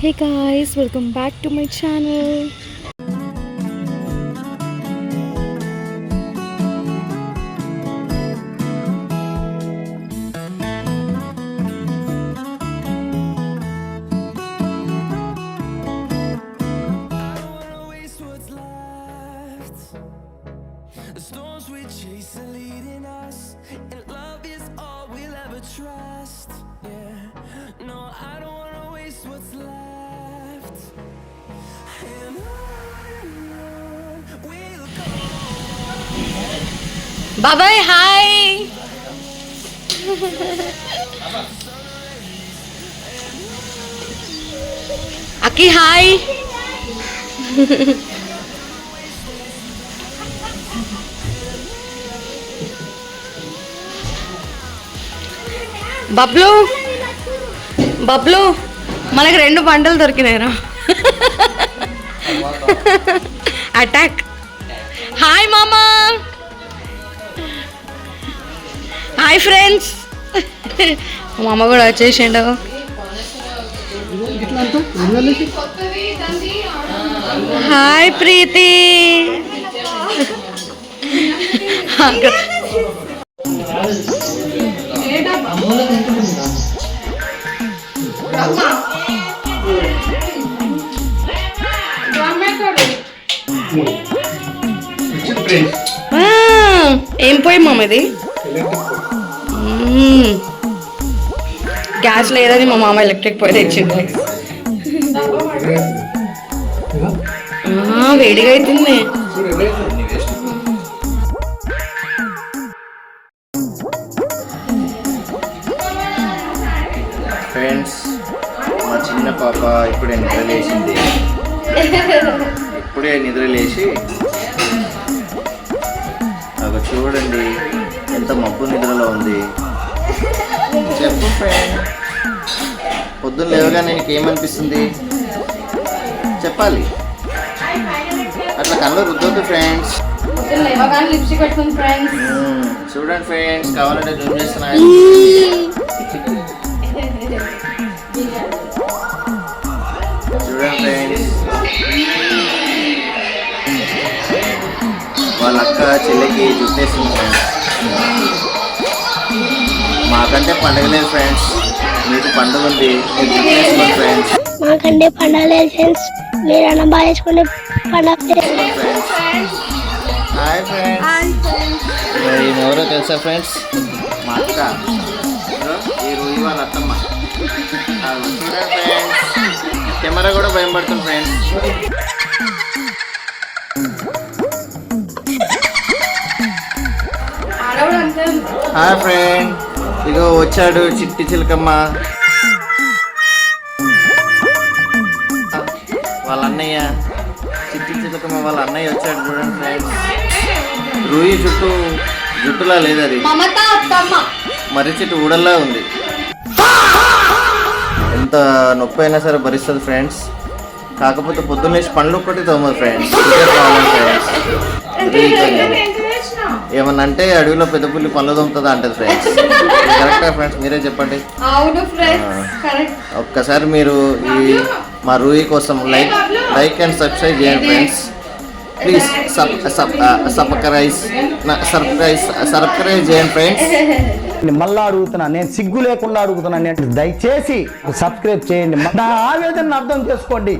Hey guys, welcome back to my channel. The storms we chase are leading us, and love is all we'll ever trust. Yeah, no, I don't wanna waste what's left. And on we'll go. Bye bye, hi. Aki, hi. Bablu Bablu మనకి 2 బండలు దొరికినాయిరా. Attack. Hi మామా, hi friends. మా అమ్మ కూడా వచ్చేసిండు. Hi ప్రీతి. ఏం పోయి మామ ఇది? గ్యాస్ లేదని మా మామ ఎలక్ట్రిక్ పోయి తెచ్చింది. వేడిగా అవుతుంది. ఫ్రెండ్స్, మా చిన్న పాప ఇప్పుడే నిద్రలేసింది. నాకు చూడండి ఎంత మబ్బు నిద్రలో ఉంది. చెప్పు ఫ్రెండ్, పొద్దున్న లేవగానే నీకేమనిపిస్తుంది చెప్పాలి. అట్లా కళ్ళు రుద్దొద్దు ఫ్రెండ్స్. చూడండి ఫ్రెండ్స్, కావాలంటే జూమ్ చేస్తున్నా. చూడండి ఫ్రెండ్స్, వాళ్ళ అక్క చెల్లికి జుట్టేస్తుంది ఫ్రెండ్స్. మాకంటే పండుగ లేదు ఫ్రెండ్స్, మీకు పండుగ ఉంది, మీరు జుట్టేసుకోండి ఫ్రెండ్స్. మాకంటే పండుగ లేదు ఫ్రెండ్స్, మీరు అన్న బాగా వేసుకునే పండుగ ఫ్రెండ్స్. హాయ్ ఫ్రెండ్స్, మరి ఎవరో తెలుసా ఫ్రెండ్స్? మా అక్క, ఈ రోజు వాళ్ళ అత్తమ్మ. చూడండి ఫ్రెండ్స్, కెమెరా కూడా భయం పడుతుంది ఫ్రెండ్స్. హాయ్ ఫ్రెండ్, ఇగో వచ్చాడు చిట్టి చిలకమ్మ వాళ్ళ అన్నయ్య. చిట్టి చిలకమ్మ వాళ్ళ అన్నయ్య వచ్చాడు చూడండి ఫ్రెండ్స్. రూయి జుట్టులా లేదు, అది మర్రి చెట్టు ఊడల్లా ఉంది. ఎంత నొప్పి అయినా సరే భరిస్తుంది ఫ్రెండ్స్. కాకపోతే పొద్దున్న లేచి పండ్లు ఒక్కటి తోమదు ఫ్రెండ్స్. ఏమన్నా అంటే అడవిలో పెద్ద పుల్లి పళ్ళు తోముతుందా అంటది ఫ్రెండ్స్. కరెక్టా ఫ్రెండ్స్? మీరే చెప్పండి. ఒక్కసారి మీరు ఈ మా రూయి కోసం లైక్ అండ్ సబ్స్క్రైబ్ చేయండి ఫ్రెండ్స్. ప్లీజ్ సబ్స్క్రైబ్ చేయండి ఫ్రెండ్స్. మళ్ళా అడుగుతున్నా, నేను సిగ్గు లేకుండా అడుగుతున్నాను, దయచేసి సబ్స్క్రైబ్ చేయండి. నా ఆవేదన అర్థం చేసుకోండి.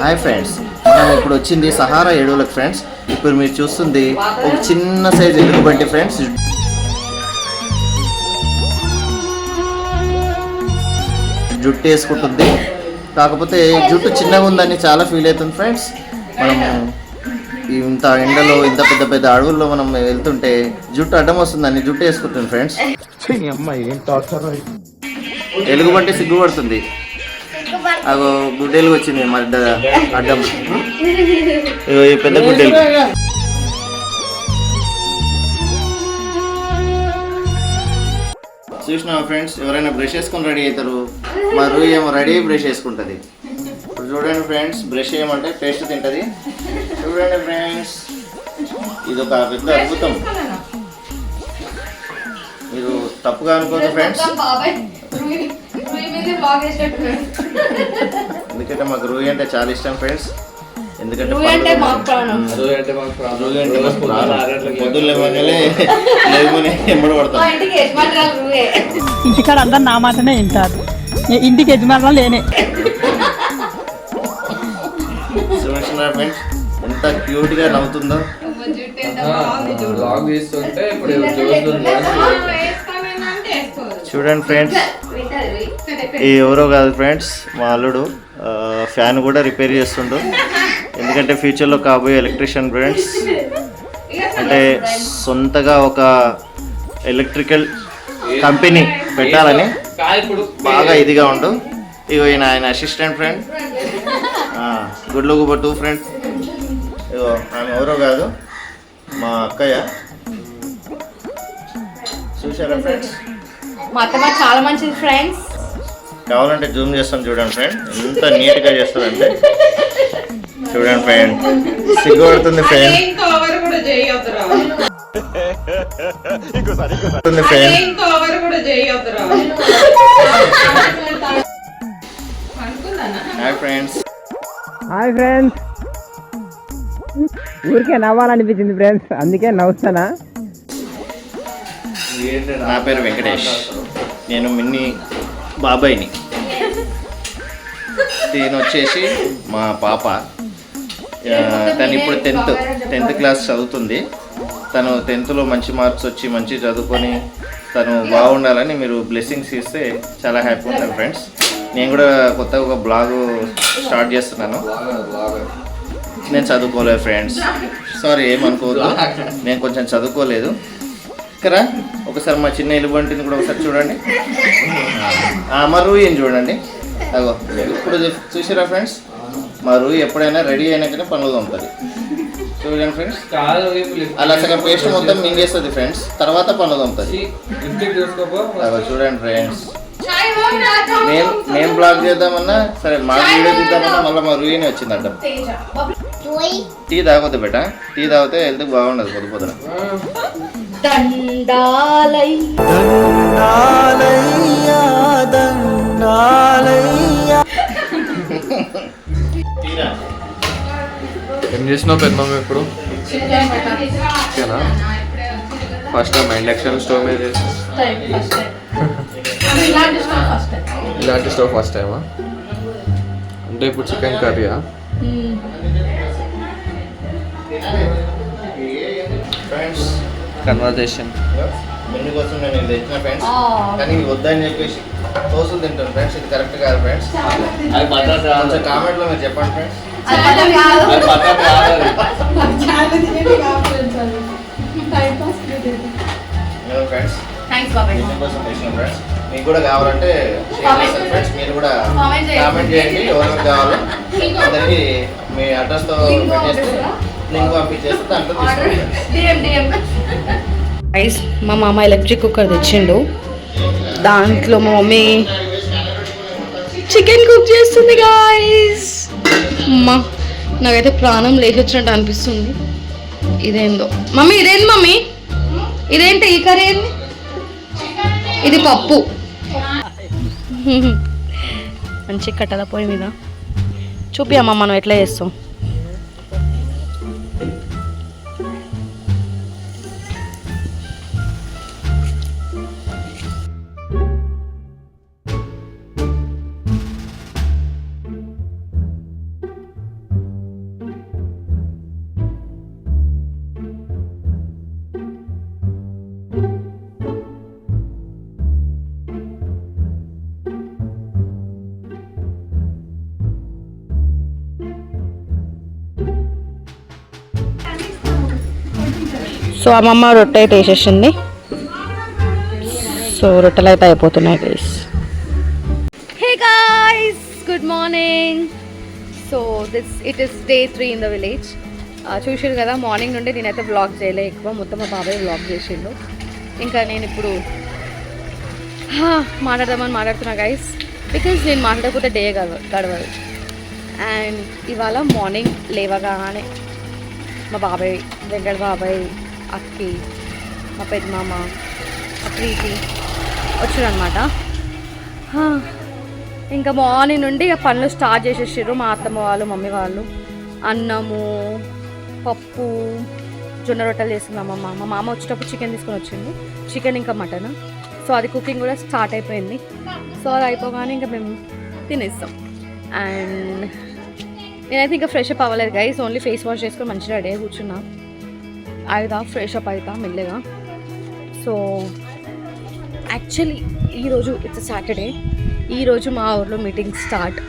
హాయ్ ఫ్రెండ్స్, మనం ఇప్పుడు వచ్చింది సహారా ఏడుగులకు ఫ్రెండ్స్. ఇప్పుడు మీరు చూస్తుంది ఒక చిన్న సైజ్ ఎలుగుబంటి ఫ్రెండ్స్. జుట్టు వేసుకుంటుంది, కాకపోతే జుట్టు చిన్నగా ఉందని చాలా ఫీల్ అవుతుంది ఫ్రెండ్స్. మనము ఇంత ఎండలో ఇంత పెద్ద పెద్ద అడవుల్లో మనం వెళ్తుంటే జుట్టు అడ్డం వస్తుందని జుట్టు వేసుకుంటుంది ఫ్రెండ్స్. ఎలుగుబంటి సిగ్గుపడుతుంది. అగో గుడ్డెలుగు వచ్చింది మధ్య అడ్డం. ఈ పెద్ద గుడ్డెలు. చూసినా ఫ్రెండ్స్, ఎవరైనా బ్రష్ వేసుకొని రెడీ అవుతారు, మా రూయి ఏమో రెడీ బ్రష్ వేసుకుంటుంది. ఇప్పుడు చూడండి ఫ్రెండ్స్, బ్రష్ ఏమంటే పేస్ట్ తింటుంది. చూడండి ఫ్రెండ్స్, ఇది ఒక పెద్ద అద్భుతం. మీరు తప్పుగా అనుకోదు ఫ్రెండ్స్, ఎందుకంటే మాకు రూయి అంటే చాలా ఇష్టం ఫ్రెండ్స్. ఎందుకంటే పొద్దున్న లేవగానే ఎంబడి పడతాం. ఇంటికాడ అందరు నా మాటనే వింటారు, ఇంటికి యజమానులు లేనే. సుమేష్ ఫ్రెండ్స్ ఎంత క్యూట్ గా నవ్వుతుందో. చూడండి ఫ్రెండ్స్, ఈ ఎవరో కాదు ఫ్రెండ్స్, మా అల్లుడు ఫ్యాన్ కూడా రిపేర్ చేస్తుండు. ఎందుకంటే ఫ్యూచర్లో కాబోయే ఎలక్ట్రీషియన్ ఫ్రెండ్స్. అంటే సొంతగా ఒక ఎలక్ట్రికల్ కంపెనీ పెట్టాలని బాగా ఇదిగా ఉండు. ఇగో ఈయన ఆయన అసిస్టెంట్ ఫ్రెండ్, గుడ్లు గుబ్బ 2 ఫ్రెండ్స్. ఇగో ఆమె ఎవరో కాదు, మా అక్కయ్య. చూసారా ఫ్రెండ్స్, మా అత్తమ్మ చాలా మంచిది ఫ్రెండ్స్. కావాలంటే జూమ్ చేస్తాను చూడండి ఫ్రెండ్, ఎంత నీట్గా చేస్తారంటే. చూడండి ఫ్రెండ్, సిగ్గుపడుతుంది friend. Hi friends. Hi friends, ఊరికే నవ్వాలనిపించింది ఫ్రెండ్స్, అందుకే నవ్వుతానా. నా పేరు వెంకటేష్, నేను మిన్ని బాబాయ్ని. నేను వచ్చేసి మా పాప, తను ఇప్పుడు 10th క్లాస్ చదువుతుంది. తను 10thలో మంచి మార్క్స్ వచ్చి మంచి చదువుకొని తను బాగుండాలని మీరు బ్లెస్సింగ్స్ ఇస్తే చాలా హ్యాపీ ఉంటాను ఫ్రెండ్స్. నేను కూడా కొత్తగా ఒక బ్లాగ్ స్టార్ట్ చేస్తున్నాను. నేను చదువుకోలేదు ఫ్రెండ్స్, సారీ ఏమనుకోవద్దు, నేను కొంచెం చదువుకోలేదు. ఇక్కడ ఒకసారి మా చిన్న ఎలుబంటిని కూడా ఒకసారి చూడండి, మా రూయిని చూడండి. అగో ఇప్పుడు చూసారా ఫ్రెండ్స్, మా రూయి ఎప్పుడైనా రెడీ అయినాకనే పనులు ఉంటుంది. చూడండి ఫ్రెండ్స్, అలా సగం పేస్ట్ మొత్తం మింగేస్తుంది ఫ్రెండ్స్, తర్వాత పనులు ఉంటుంది. అగో చూడండి ఫ్రెండ్స్, నేను బ్లాగ్ చేద్దామన్నా సరే, మా వీడియో తీద్దామన్నా మళ్ళీ మా రూయిని వచ్చిందంట. టీ తాగొద్దు బేట, టీ తాగితే హెల్త్కి బాగుండదు పొద్దు పొద్దున. ఏం చేసినావు పెద్దమ్మ ఇప్పుడు? ఓకేనా? ఫస్ట్ టైం ఇండక్షన్ స్టవ్ మీద చేసి ఇలాంటి స్టవ్ ఫస్ట్ టైమా? అంటే ఇప్పుడు చికెన్ కర్రీయా? ఫ్రెండ్స్ కన్వర్జేషన్ మెన్యూ కోసం నేను ఇది తెచ్చిన ఫ్రెండ్స్, కానీ ఇది వద్దని చెప్పేసి దోశలు తింటాను ఫ్రెండ్స్. ఇది కరెక్ట్ కాదు ఫ్రెండ్స్, కొంచెం కామెంట్లో మీరు చెప్పండి ఫ్రెండ్స్. ఫ్రెండ్స్ దీనికోసం తెచ్చిన ఫ్రెండ్స్, మీకు కూడా కావాలంటే షేర్ చేస్తాను ఫ్రెండ్స్. మీరు కూడా కామెంట్ చేయండి ఎవరికి కావాలో, అందరికి మీ అడ్రస్తో పెట్టేస్తే లింక్ పంపించేస్తే దాంట్లో తీసుకోండి. గైస్, మా మామ ఎలక్ట్రిక్ కుక్కర్ తెచ్చిండు. దాంట్లో మా మమ్మీ చికెన్ కుక్ చేస్తుంది గాయస్. అమ్మా నాకైతే ప్రాణం లేచొచ్చినట్టు అనిపిస్తుంది. ఇదేందో మమ్మీ, ఇదేంది మమ్మీ, ఇదేంటి ఈ కర్రీ ఏంది? ఇది పప్పు. మంచి కట్టెల పొయ్యి మీద చూపి అమ్మ మనం ఎట్లా చేస్తాం. సో అమ్మమ్మ రొట్టె అయితే వేసేసింది. సో రొట్టెలు అయితే అయిపోతున్నాయి guys. Hey guys, good morning. So it is day 3 in the village. చూసారు కదా, మార్నింగ్ నుండి నేనైతే వ్లాగ్ చేయలే ఎక్కువ, మొత్తం మా బాబాయ్ వ్లాగ్ చేసిండు. ఇంకా నేను ఇప్పుడు మాట్లాడుతున్నా గైస్, బికాజ్ నేను మాట్లాడకపోతే డే గడవదు. అండ్ ఇవాళ మార్నింగ్ లేవగానే మా బాబాయ్ వెంకట బాబాయ్, అక్కి, మా పెద్దమామ, మా ప్రీతి వచ్చారనమాట. ఇంకా మార్నింగ్ నుండి ఇక పనులు స్టార్ట్ చేసేసారు మా అత్తమ్మ వాళ్ళు, మమ్మీ వాళ్ళు. అన్నము, పప్పు, జొన్న రొట్టెలు చేస్తున్నామమ్మ. మా మామ వచ్చేటప్పుడు చికెన్ తీసుకొని వచ్చింది, చికెన్ ఇంకా మటన్. సో అది కుకింగ్ కూడా స్టార్ట్ అయిపోయింది. సో అది అయిపోగానే ఇంకా మేము తినేస్తాం. అండ్ నేనైతే ఇంకా ఫ్రెష్ అప్ అవ్వలేదు గైస్, ఓన్లీ ఫేస్ వాష్ చేసుకొని మంచిగా రెడీ అయి కూర్చున్నా. అవుతా ఫ్రెష్ అప్ అవుతా మెల్లగా. సో యాక్చువల్లీ ఈరోజు ఇట్స్ సాటర్డే, ఈరోజు మా ఊర్లో meeting start.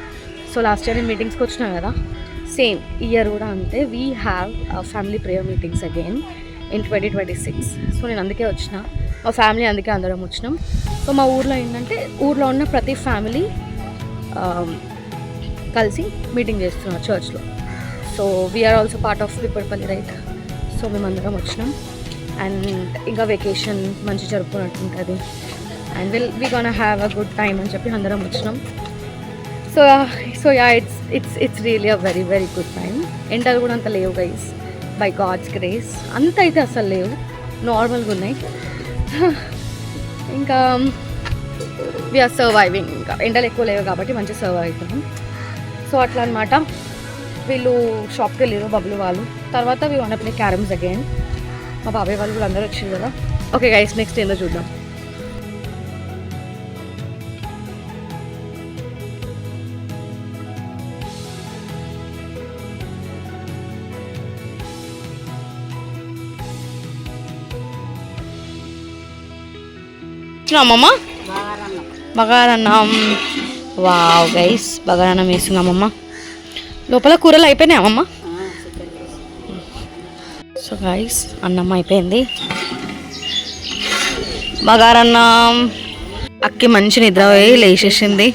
So last year నేను మీటింగ్స్కి వచ్చినా కదా, సేమ్ ఇయర్ కూడా అంతే. We have family prayer meetings again in 2026. So నేను అందుకే వచ్చిన, మా ఫ్యామిలీ అందుకే అందరం వచ్చినాం. సో మా ఊర్లో ఏంటంటే ఊర్లో ఉన్న ప్రతి ఫ్యామిలీ కలిసి మీటింగ్ చేస్తున్నారు చర్చ్లో. So we're also part of Pipparpalli right. So మేమందరం వచ్చినాం. అండ్ ఇంకా వెకేషన్ మంచి జరుపుకున్నట్టు and we gonna have a good time అని చెప్పి అందరం వచ్చినాం. So yeah it's really a very very good time. ఎండలు కూడా అంత లేవు గైస్, బై గాడ్స్ గ్రేస్. అంత అయితే అసలు లేవు, నార్మల్గా ఉన్నాయి. ఇంకా వీఆర్ సర్వైవింగ్. ఇంకా ఎండలు ఎక్కువ లేవు కాబట్టి మంచిగా సర్వైవ్ అవుతున్నాం. సో అట్లా అనమాట. వీళ్ళు షాప్కి వెళ్ళారు బబ్లు వాళ్ళు. తర్వాత we want play carroms again. మా బాబాయ్ వాళ్ళు కూడా అందరూ వచ్చారు కదా. ఓకే గైస్, నెక్స్ట్ ఏందో చూద్దాం. అమ్మమ్మ బగారన్నం. Wow guys, బగారన్నం వేస్తున్నామమ్మ. లోపల కూరలు అయిపోయినాయి అమ్మమ్మ. సో గైస్, అన్నం అయిపోయింది, బగారన్నం. అక్కి మంచి నిద్ర పోయి లేచేసింది.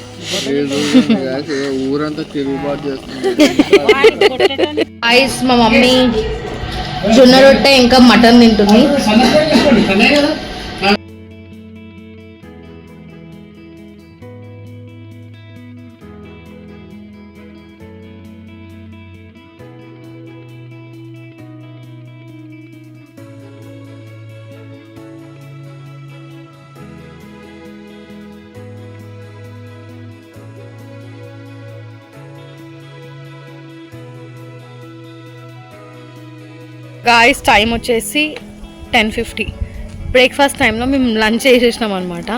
గైస్, మా మమ్మీ జొన్న రొట్టె ఇంకా మటన్ తింటుంది. గాయస్, టైం వచ్చేసి 10:50. బ్రేక్ఫాస్ట్ టైంలో మేము లంచ్ చేసేసినాం అనమాట.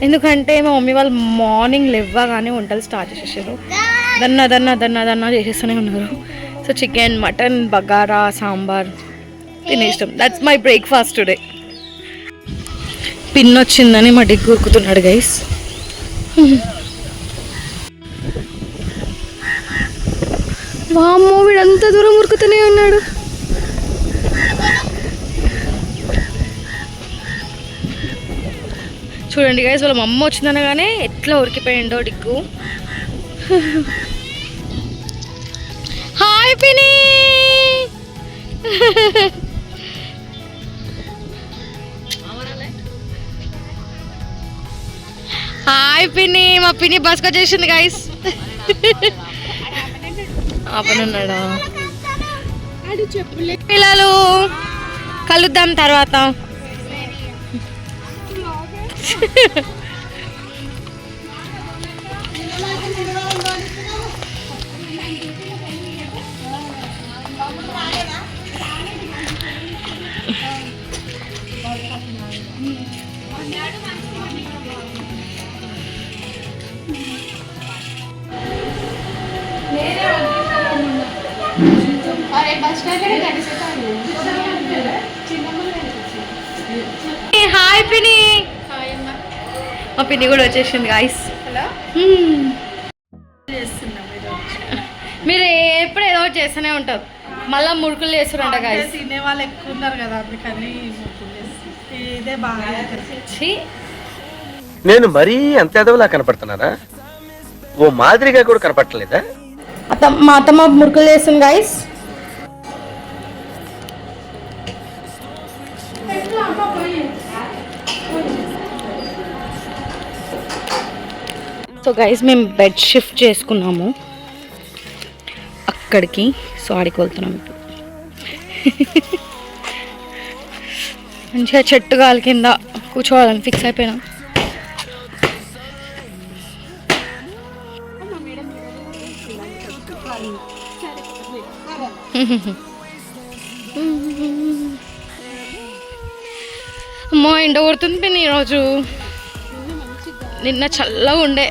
ఎందుకంటే మా మమ్మీ వాళ్ళు మార్నింగ్ లేవగానే వంటలు స్టార్ట్ చేసేసారు. దన్నా చేసేస్తూనే ఉన్నారు. So chicken, mutton, bagara, sambar తినేస్తాం. That's my breakfast today. Pin వచ్చిందని మా డిగ్గు ఉరుకుతున్నాడు గైస్. వామ్మో, వీడంతా దూరం ఉరుకుతూనే ఉన్నాడు. చూడండి గైస్, వాళ్ళ అమ్మ వచ్చిందనగానే ఎట్లా ఉరికిపోయిండో డిగ్గు. హాయ్ పిని. హాయ్ పిని. మా పిని బస్కి వచ్చేసింది గైస్. ఆపనున్నాడా? పిల్లలు కలుద్దాం తర్వాత. హాయ్ పిని. మా పిన్ని కూడా వచ్చేసింది గాయస్. మీరు ఎప్పుడు ఏదో ఒకటి చేస్తూనే ఉంటారు. మళ్ళీ ముడుకులు చేస్తారంట గాయస్. తినే వాళ్ళు ఎక్కువ ఉన్నారు కదా, అందుకని ఇదే బాగా. నేను మరీ అంత ఎదవలా కనపడుతున్నారా? ఓ మాదిరిగా కూడా కనపడలేదా? మా అత్తమ్మ ముడుకులు చేస్తుంది గాయస్. సో గైస్, మేము బెడ్ షిఫ్ట్ చేసుకున్నాము అక్కడికి. సో ఆడికి వెళ్తున్నాం ఇప్పుడు. మంచిగా చెట్టు గాలి కింద కూర్చోవాలని ఫిక్స్ అయిపోయినా. అమ్మో ఎండ కొడుతుంది పిన్ని ఈరోజు. నిన్న చల్లగా ఉండే.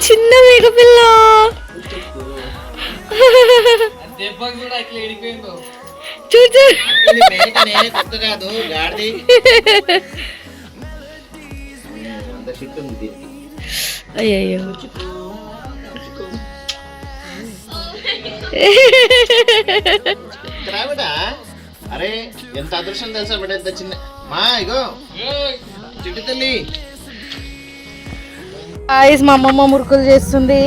చిన్న మేకపిల్ల చూచు. కాదు గాడిది అయ్యయ్యో అరే ఎంత అదృష్టం తెలుసా బిడ్డ, ఎంత చిన్న మా ఇగో చిట్టి తల్లి. మా అమ్మమ్మ మురుకులు చేస్తుంది.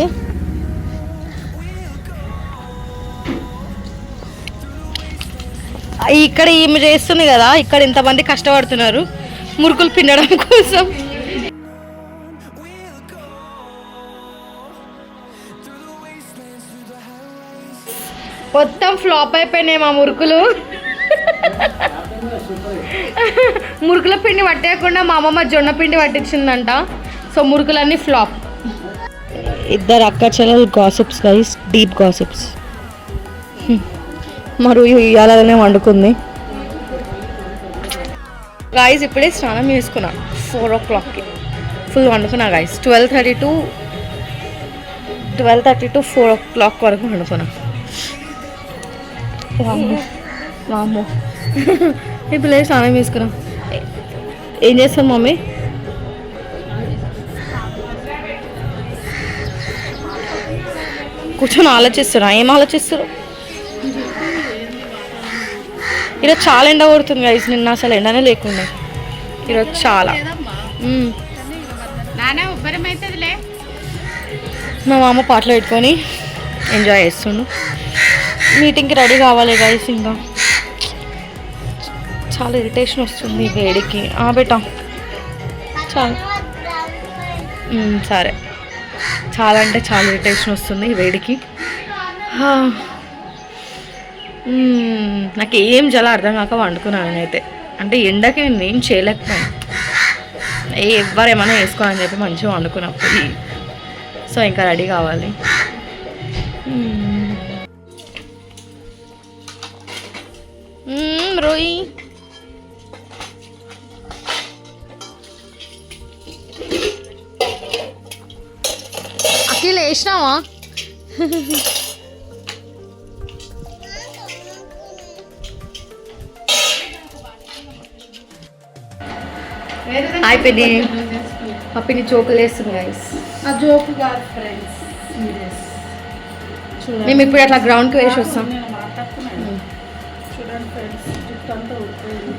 ఇక్కడ ఈమె చేస్తుంది కదా, ఇక్కడ ఇంతమంది కష్టపడుతున్నారు మురుకులు పిండడం కోసం. మొత్తం ఫ్లాప్ అయిపోయినాయి మా మురుకులు. మురుకుల పిండి పట్టేయకుండా మా అమ్మమ్మ జొన్న పిండి పట్టించిందంట. So మురుకులన్నీ flop. ఇద్దరు అక్క చెల్లెలు గాసిప్స్ గైస్, డీప్ గాసిప్స్. మరి ఇవాళనే వండుకుంది గాయస్. ఇప్పుడే స్నానం చేసుకున్నా 4 o'clockకి. ఫుల్ వండుకున్నా గాయస్. 12:30 to 4 o'clock వరకు వండుకున్నా. వామ్మో ఇప్పుడు స్నానం చేసుకున్నా. ఏం చేస్తాను మమ్మీ? కూర్చొని ఆలోచిస్తున్నా. ఏం ఆలోచిస్తారు? ఈరోజు చాలా ఎండ కొడుతుంది గైస్. నిన్న అసలు ఎండనే లేకుండా ఈరోజు చాలా. మా మామ పాటలు పెట్టుకొని ఎంజాయ్ చేస్తుండు. మీటింగ్కి రెడీ కావాలి గైస్. ఇంకా చాలా ఇరిటేషన్ వస్తుంది వేడికి. బేటా చాలా సరే, చాలా అంటే చాలా ఇరిటేషన్ వస్తుంది వేడికి. నాకు ఏం చాలా అర్థం కాక వండుకున్నాను నేనైతే. అంటే ఎండకి నేను చేయలేకపోయాను. ఎవరేమైనా వేసుకోవాలని చెప్పి మంచిగా వండుకున్నప్పుడు. సో ఇంకా రెడీ కావాలి. రోయి అఖిల్ వేసినావా? హాయ్ పిన్ని. మా పిన్ని జోకులు వేస్తుంది గైస్. జోకు కాదు ఫ్రెండ్స్, మేము ఇప్పుడు అట్లా గ్రౌండ్కి వేసి వస్తాం. చూడండి ఫ్రెండ్స్, జుట్టు అంతా ఊడిపోయింది.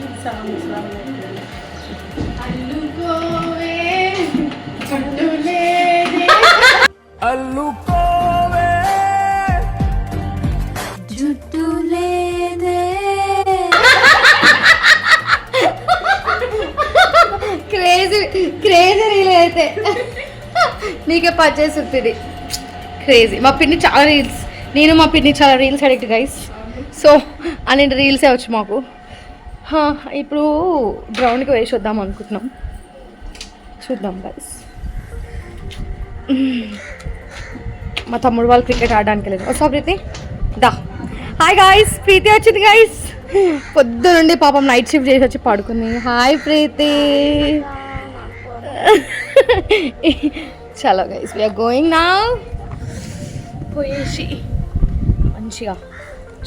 క్రేజీ రీల్ అయితే నీకే పచ్చేస్తుంది. క్రేజీ. మా పిన్ని చాలా రీల్స్, నేను మా పిన్ని చాలా రీల్స్ అడిక్ట్ గైస్. సో అన్ని రీల్సే వచ్చు మాకు. ఇప్పుడు గ్రౌండ్కి వేసి వద్దాం అనుకుంటున్నాం. చూద్దాం గైస్. మా తమ్ముడు వాళ్ళు క్రికెట్ ఆడడానికి లేదు. వస్తా ప్రీతి దా. హాయ్ గాయస్, ప్రీతి వచ్చింది గైస్. పొద్దు నుండి పాపం నైట్ షిఫ్ట్ చేసి వచ్చి పడుకుంది. హాయ్ ప్రీతి. చలో గైస్, వీఆర్ గోయింగ్ నౌ. పోయేసి మంచిగా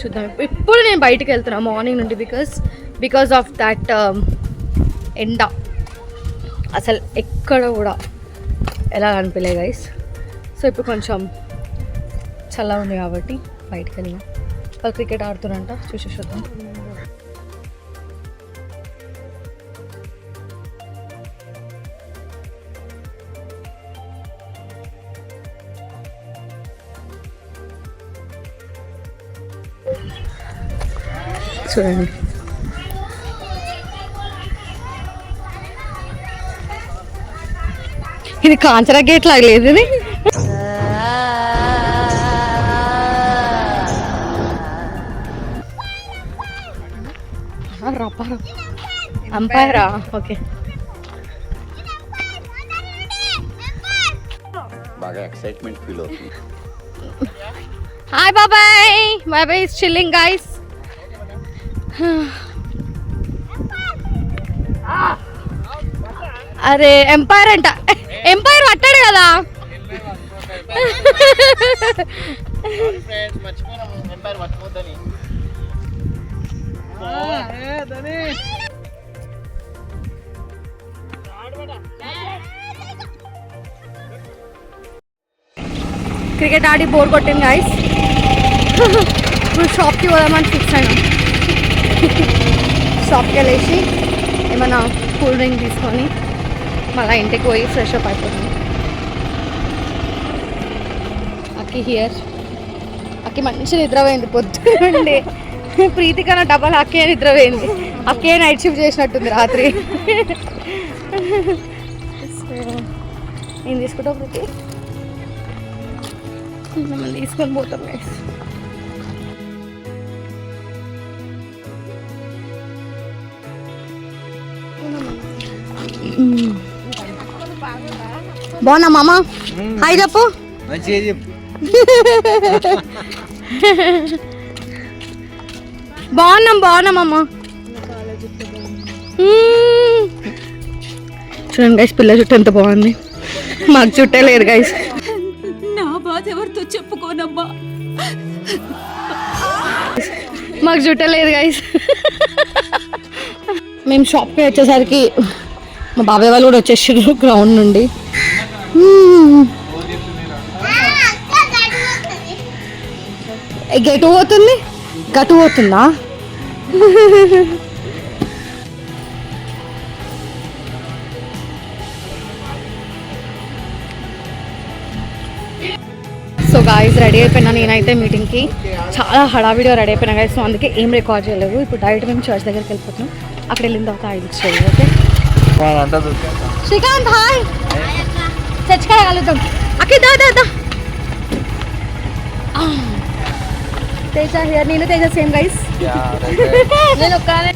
చూద్దాం. ఇప్పుడు నేను బయటికి వెళ్తున్నా మార్నింగ్ నుండి బికాస్ ఆఫ్ దట్ ఎండ. అసలు ఎక్కడ కూడా ఎలా అనిపించలే గైస్. సో ఇప్పుడు కొంచెం చల్లగా ఉంది కాబట్టి బయటికి వెళ్ళినా. వాళ్ళు క్రికెట్ ఆడుతున్నారంట, చూసేద్దాం. చూడండి. ఇది కాంచరా గేట్ లాగా లేదు ఇది. అంపైరా ఓకే. బాగా ఎక్సైట్మెంట్ ఫీల్ అవుతుంది. హాయ్ బాబాయ్. బాబాయ్ ఇస్ చిల్లింగ్ గైస్. అరే ఎంపైర్ అంట. ఎంపైర్ పట్టాడు కదా. క్రికెట్ ఆడి బోర్ కొట్టింది గైస్. ఇప్పుడు షాప్కి పోదామని ఫిక్స్ అయినా. షాప్కి వెళ్ళేసి ఏమైనా కూల్ డ్రింక్ తీసుకొని మళ్ళీ ఇంటికి పోయి ఫ్రెష్ అప్ అయిపోతాం. అక్కి హియర్. అక్కి మంచి నిద్రపోయింది పొద్దుండి. ప్రీతి కన్నా డబల్ అక్కే నిద్రపోయింది. అక్కే నైట్ షిఫ్ట్ చేసినట్టుంది రాత్రి. ఏం తీసుకుంటావు ప్రీతి? మనం తీసుకొని పోతాం గైస్. బాగున్నా మామ? హాయ్ చెప్పు. బాగున్నాం అమ్మ. చూడండి గైస్, పిల్ల చుట్టూ ఎంత బాగుంది. మాకు చుట్టే లేదు గైస్. నా బాధ ఎవరితో చెప్పుకోనమ్మా. మాకు చుట్టలేదు గైస్. మేము షాప్కి వచ్చేసరికి మా బాబాయ్ వాళ్ళు కూడా వచ్చేసారు గ్రౌండ్ నుండి. గెటు పోతుంది, గటు పోతుందా? సో గాయస్ రెడీ అయిపోయినా నేనైతే మీటింగ్కి. చాలా హడావిడిగా రెడీ అయిపోయినా గాయస్. సో అందుకే ఏం రికార్డ్ చేయలేదు. ఇప్పుడు డైరెక్ట్ మేము చర్చ్ దగ్గరికి వెళ్ళిపోతున్నాం. అక్కడ వెళ్ళిన తర్వాత ఐదు చేయాలి. Okay Srikanth hi. చర్చ్ కాడ కలుద్దాం. అక్కడ దా తేజ హియర్. నేను తేజ సేమ్ గైస్. నేను ఒక్కనే.